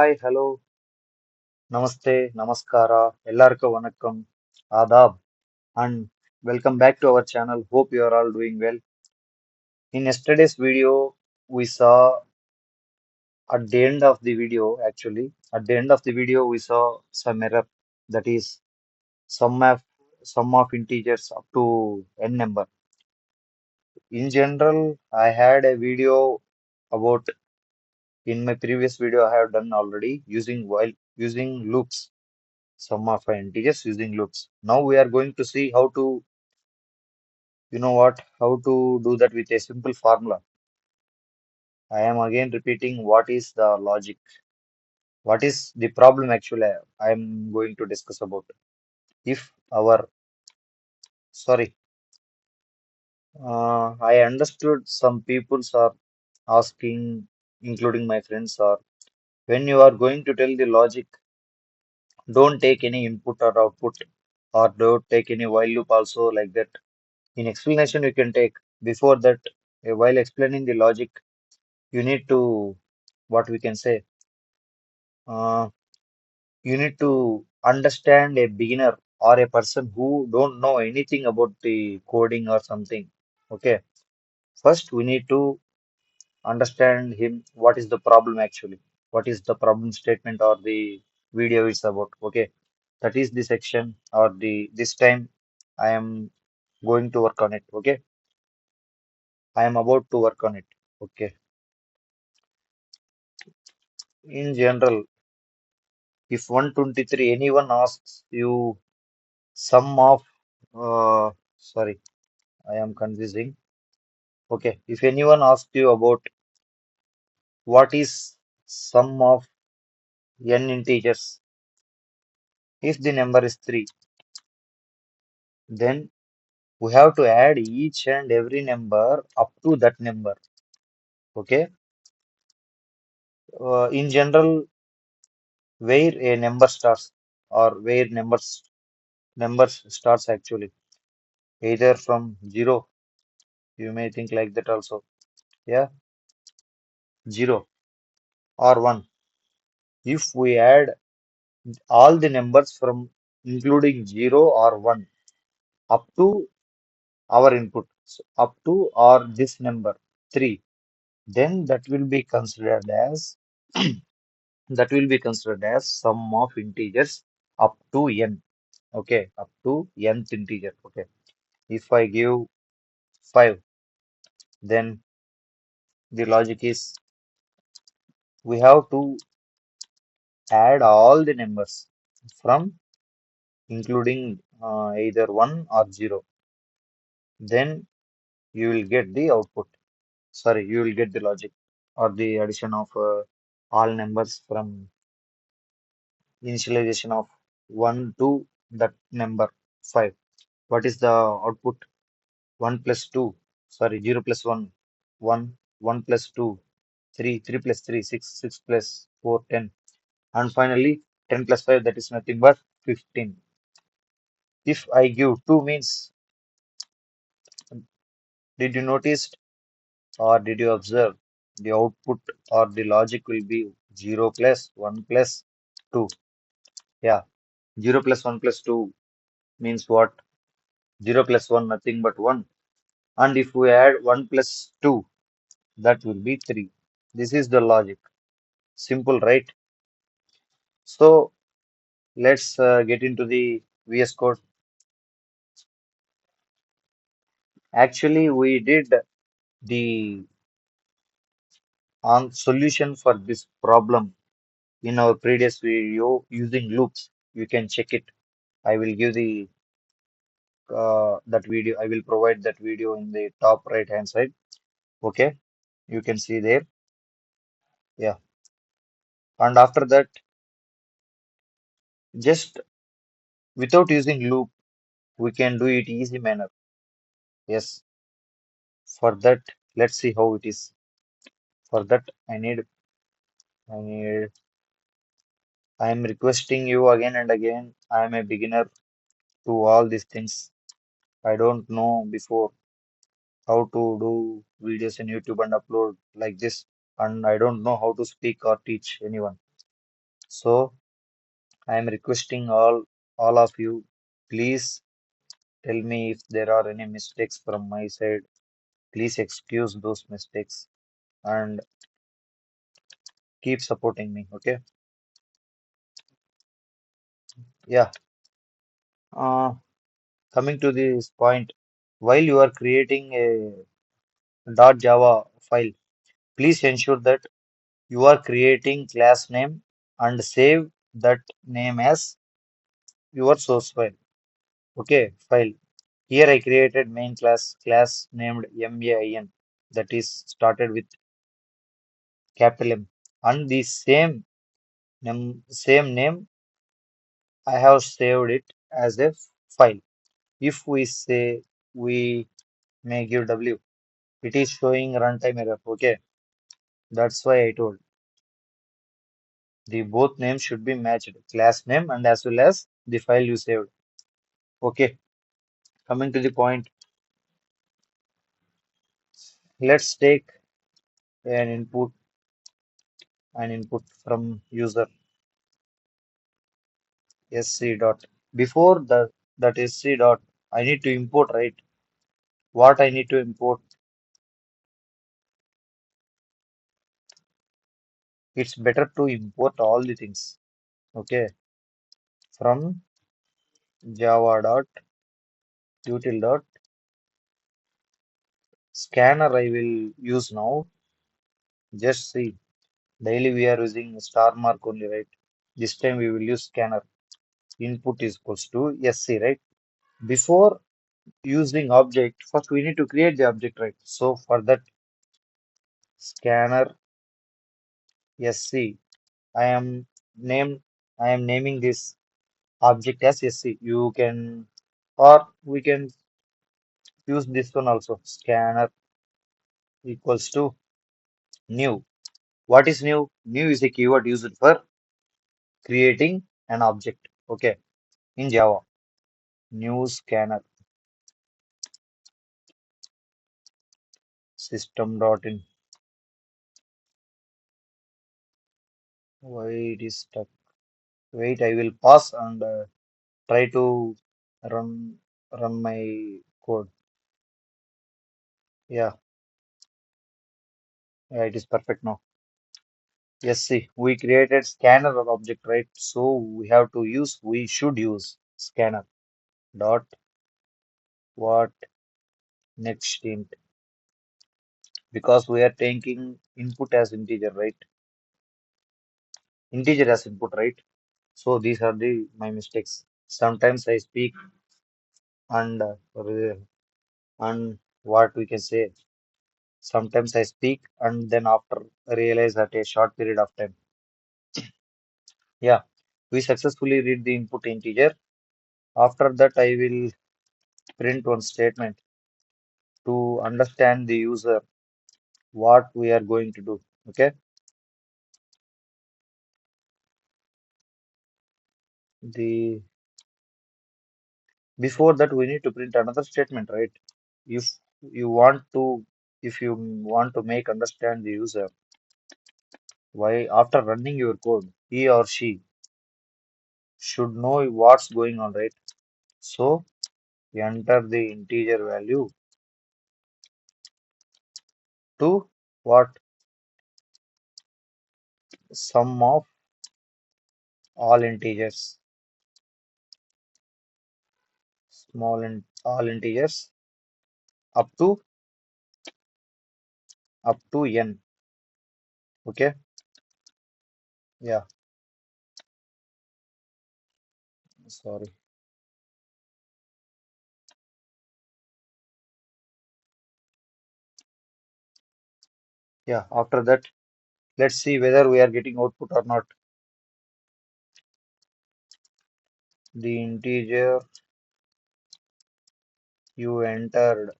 Hi, hello, namaste, namaskara, ellarku vanakkam, adab, and welcome back to our channel. Hope you are all doing well. In yesterday's video, we saw at the end of the video, actually, at the end of the video, we saw some error, that is sum of integers up to n number. In general, I had a video about in my previous video I have done already using loops. Sum of integers using loops. Now we are going to see how to, how to do that with a simple formula. I am again repeating what is the logic, what is the problem actually I am going to discuss about. If our, sorry, I understood some peoples are asking, including my friends, are when you are going to tell the logic, don't take any input or output, or don't take any while loop also like that. In explanation, you can take before that, while explaining the logic, you need to, what we can say, uh, you need to understand a beginner or a person who don't know anything about the coding or something. Okay, first we need to understand him. What is the problem actually? What is the problem statement or the video is about? Okay, that is the section or the this time I am going to work on it. Okay, I am about to work on it. Okay. In general, if 123, anyone asks you sum of, sorry, I am confusing. Okay, if anyone asks you about what is sum of n integers, if the number is 3, then we have to add each and every number up to that number. Okay, in general, where a number starts or where numbers starts actually, either from 0, you may think like that also. Yeah, 0 or 1. If we add all the numbers from including 0 or 1 up to our input, so up to or this number 3, then that will be considered as sum of integers up to n. Okay, up to nth integer. Okay, if I give 5, then the logic is we have to add all the numbers from including either 1 or 0, then you will get the output. Sorry, you will get the logic or the addition of all numbers from initialization of 1 to that number 5. What is the output? 1 plus 2, sorry, 0 plus 1, 1, 1 plus 2, 3, 3 plus 3, 6, 6 plus 4, 10, and finally 10 plus 5, that is nothing but 15. If I give 2 means, did you notice or did you observe the output or the logic will be 0 plus 1 plus 2? Yeah, 0 plus 1 plus 2 means what? 0 plus 1 nothing but 1. And if we add 1 plus 2, that will be 3. This is the logic. Simple, right? So let's get into the VS Code. Actually, we did the solution for this problem in our previous video using loops. You can check it. I will give the that video. I will provide that video in the top right hand side. Okay, you can see there. Yeah, and after that, just without using loop, we can do it easy manner. Yes, for that, let's see how it is. For that, I need. I am requesting you again and again. I am a beginner to all these things. I don't know before how to do videos in YouTube and upload like this, and I don't know how to speak or teach anyone. So I am requesting all of you, please tell me if there are any mistakes from my side. Please excuse those mistakes and keep supporting me. Okay. Yeah. Uh, Coming to this point, while you are creating a .java file, please ensure that you are creating class name and save that name as your source file. Okay, file. Here I created main class named MAIN that is started with capital M, and the same name I have saved it as a file. If we say we may give W, it is showing runtime error. Okay, that's why I told the both names should be matched, class name and as well as the file you saved. Okay, coming to the point, let's take an input from user sc dot. Before that sc dot, I need to import, right? What I need to import? It's better to import all the things. Okay, from java dot util dot scanner I will use now. Just see, daily we are using star mark only, right? This time we will use scanner. Input is equals to sc, right? Before using object, first we need to create the object, right? So for that scanner sc, I am name I am naming this object as sc. You can or we can use this one also. Scanner equals to new. What is new? New is a keyword used for creating an object. Okay, in Java. New scanner system.in. Why it is stuck? Wait, I will pause and try to run run my code. Yeah, yeah, it is perfect now. Yes, see, we created scanner object, right? So we should use scanner dot what next int because we are taking input as integer, right? Integer as input, right? So these are the my mistakes. Sometimes I speak and and what we can say. Sometimes I speak and then after realize at a short period of time. Yeah, we successfully read the input integer. After that, I will print one statement to understand the user what we are going to do. Okay, the before that we need to print another statement, right? If you want to if you want to make understand the user why after running your code, he or she should know what's going on, right? So enter the integer value to what sum of all integers, all integers up to n. Okay, yeah, sorry. Yeah, after that, let's see whether we are getting output or not. The integer you entered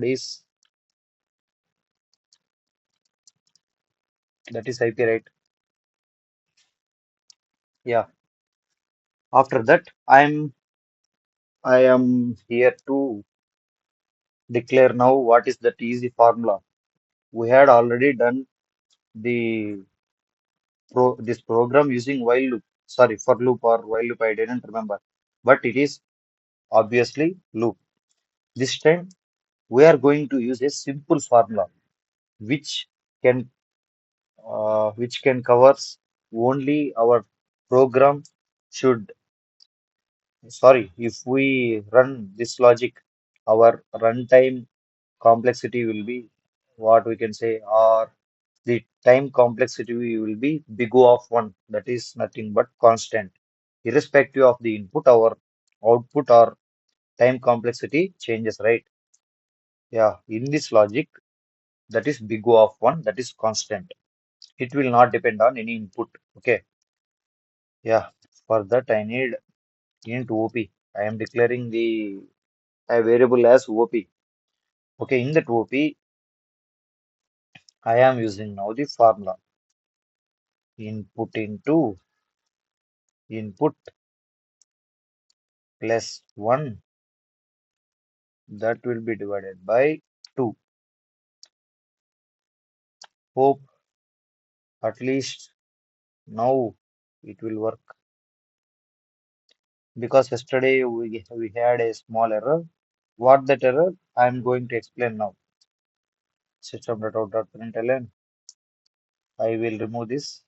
is that is IP, right? Yeah. After that, I am here to declare now what is that easy formula. We had already done the this program using while loop. Sorry, for loop or while loop, I didn't remember. But it is obviously loop. This time we are going to use a simple formula which can covers only our program should, sorry, if we run this logic, our runtime complexity will be what we can say, or the time complexity will be big O of 1, that is nothing but constant. Irrespective of the input, our output or time complexity changes, right? Yeah, in this logic, that is big O of 1, that is constant. It will not depend on any input. Okay. Yeah, for that I need int OP. I am declaring the a variable as OP. Okay, in that OP, I am using now the formula input into input plus 1, that will be divided by 2. Hope at least now it will work, because yesterday we had a small error. What that error? I am going to explain now. System.out.println. I will remove this.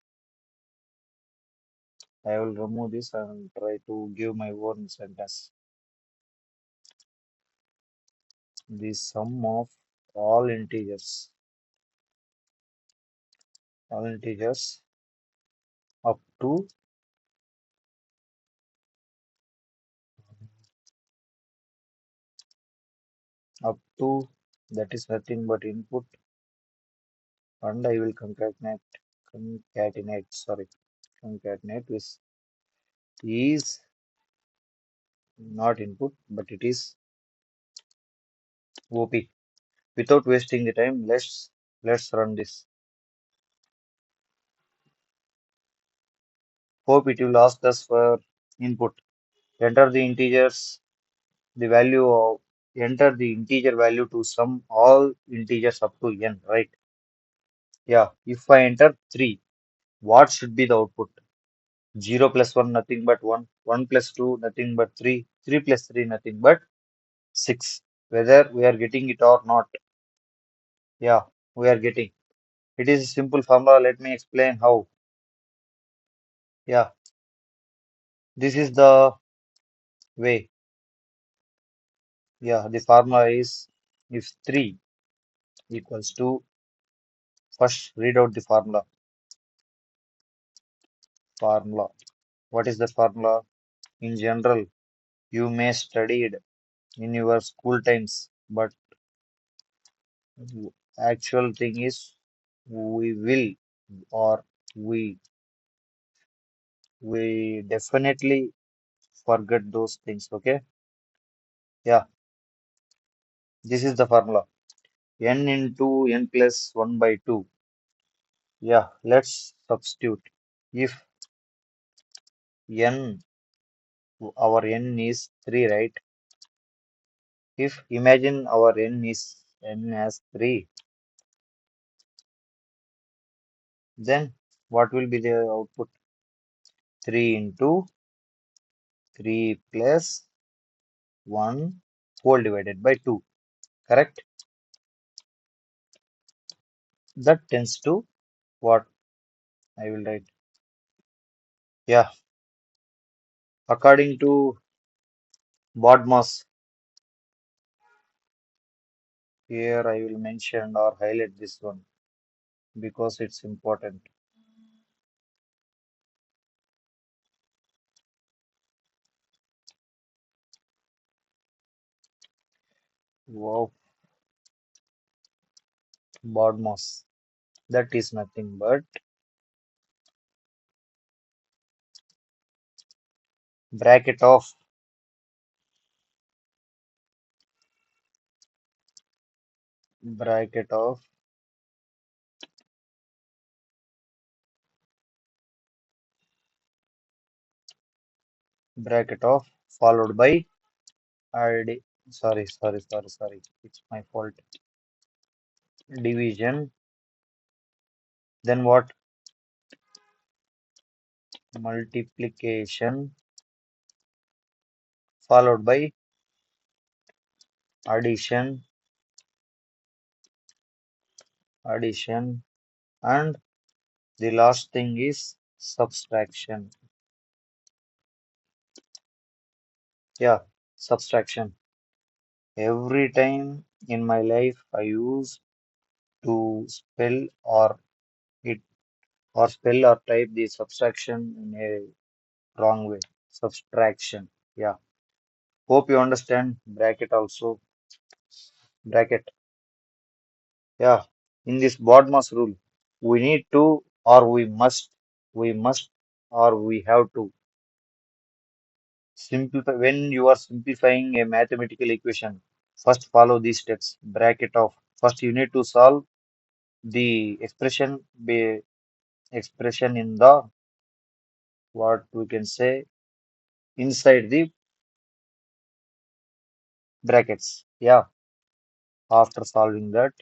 I will remove this and try to give my own sentence. The sum of all integers, all integers up to that is nothing but input, and I will concatenate with is not input, but it is OP. Without wasting the time, let's run this. Hope it will ask us for input. Enter the integers, the value of enter the integer value to sum all integers up to n, right? Yeah, if I enter 3, what should be the output? 0 plus 1, nothing but 1. 1 plus 2, nothing but 3. 3 plus 3, nothing but 6. Whether we are getting it or not. Yeah, we are getting. It is a simple formula. Let me explain how. Yeah, this is the way. Yeah, the formula is if 3 equals to, first read out the formula. Formula. What is the formula? In general, you may studied in your school times, but actual thing is we will, or we we definitely forget those things. Okay. Yeah, this is the formula. N into n plus 1 by 2. Yeah, let's substitute. If n, our n is 3, right? If imagine our n as 3, then what will be the output? 3 into 3 plus 1 whole divided by 2. Correct? That tends to what I will write. Yeah, according to BODMAS, here I will mention or highlight this one because it's important. Wow, BODMAS. That is nothing but bracket of bracket of bracket of followed by ID. Sorry. It's my fault. Division. Then what? multiplication followed by addition, addition, and the last thing is subtraction. Yeah, subtraction. Every time in my life I use to spell it spell or type the subtraction in a wrong way. Subtraction. Yeah. Hope you understand bracket also. Bracket. Yeah. In this BODMAS rule, we need to or we must or we have to simplify when you are simplifying a mathematical equation. First follow these steps. Bracket off. First you need to solve the expression in the what we can say inside the brackets. Yeah. After solving that,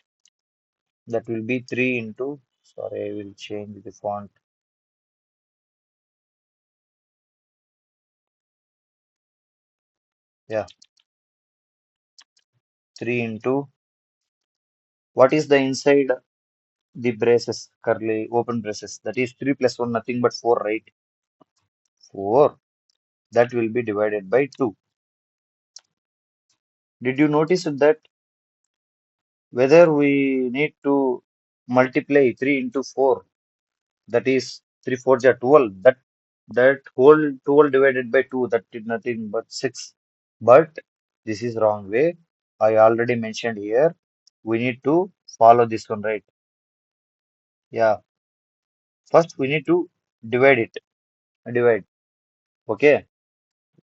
that will be 3 into, sorry, I will change the font. Yeah, 3 into, what is the inside the braces, curly open braces? That is 3 plus 1, nothing but 4, right? 4. That will be divided by 2. Did you notice that whether we need to multiply 3 into 4, that is 3 4 are 12, that whole 12 divided by 2, that is nothing but 6. But this is wrong way. I already mentioned here. We need to follow this one, right? Yeah. First, we need to divide it. Divide. Okay.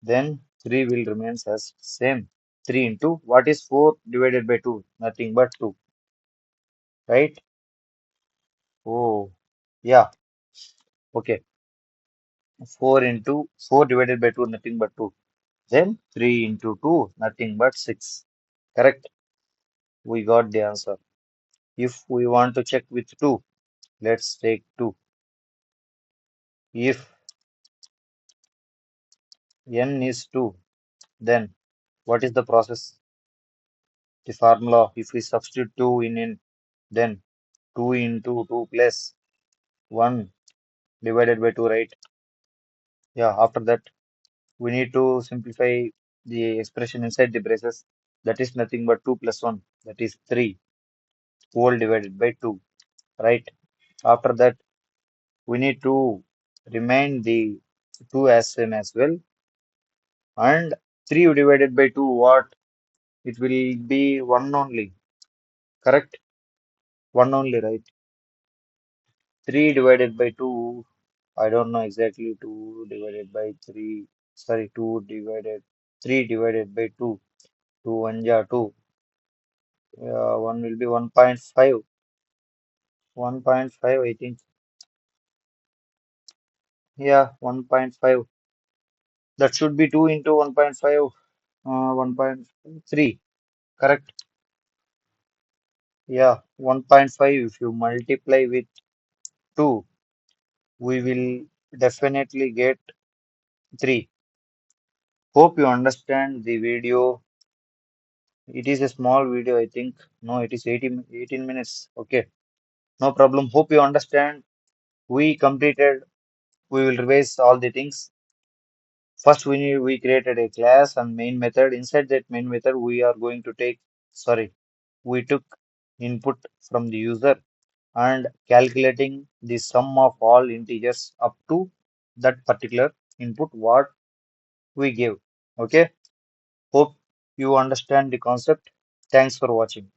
Then 3 will remain as same. 3 into what is 4 divided by 2? Nothing but 2. Right? Oh, yeah. Okay. 4 into 4 divided by 2, nothing but 2. Then 3 into 2, nothing but 6. Correct. We got the answer. If we want to check with 2, let's take 2. If n is 2, then what is the process? The formula, if we substitute 2 in n, then 2 into 2 plus 1 divided by 2, right? Yeah, after that, we need to simplify the expression inside the braces. That is nothing but 2 plus 1, that is 3, whole divided by 2, right? After that, we need to remind the 2 as same as well. And 3 divided by 2, what? It will be 1 only, correct? 1 only, right? 3 divided by 2, I don't know exactly 2 divided by 3, sorry, 3 divided by 2, 2 1 ja 2, 1 will be 1.5, 1.5 I think, yeah, 1.5, that should be 2 into 1.5, 1.3, correct? Yeah, 1.5 if you multiply with 2, we will definitely get 3. Hope you understand the video. It is a small video, I think. No, it is 18 minutes. Okay, no problem. Hope you understand. We completed, we will revise all the things. First, we created a class and main method. Inside that main method, we are going to we took input from the user and calculating the sum of all integers up to that particular input what we gave. Okay, hope you understand the concept. Thanks for watching.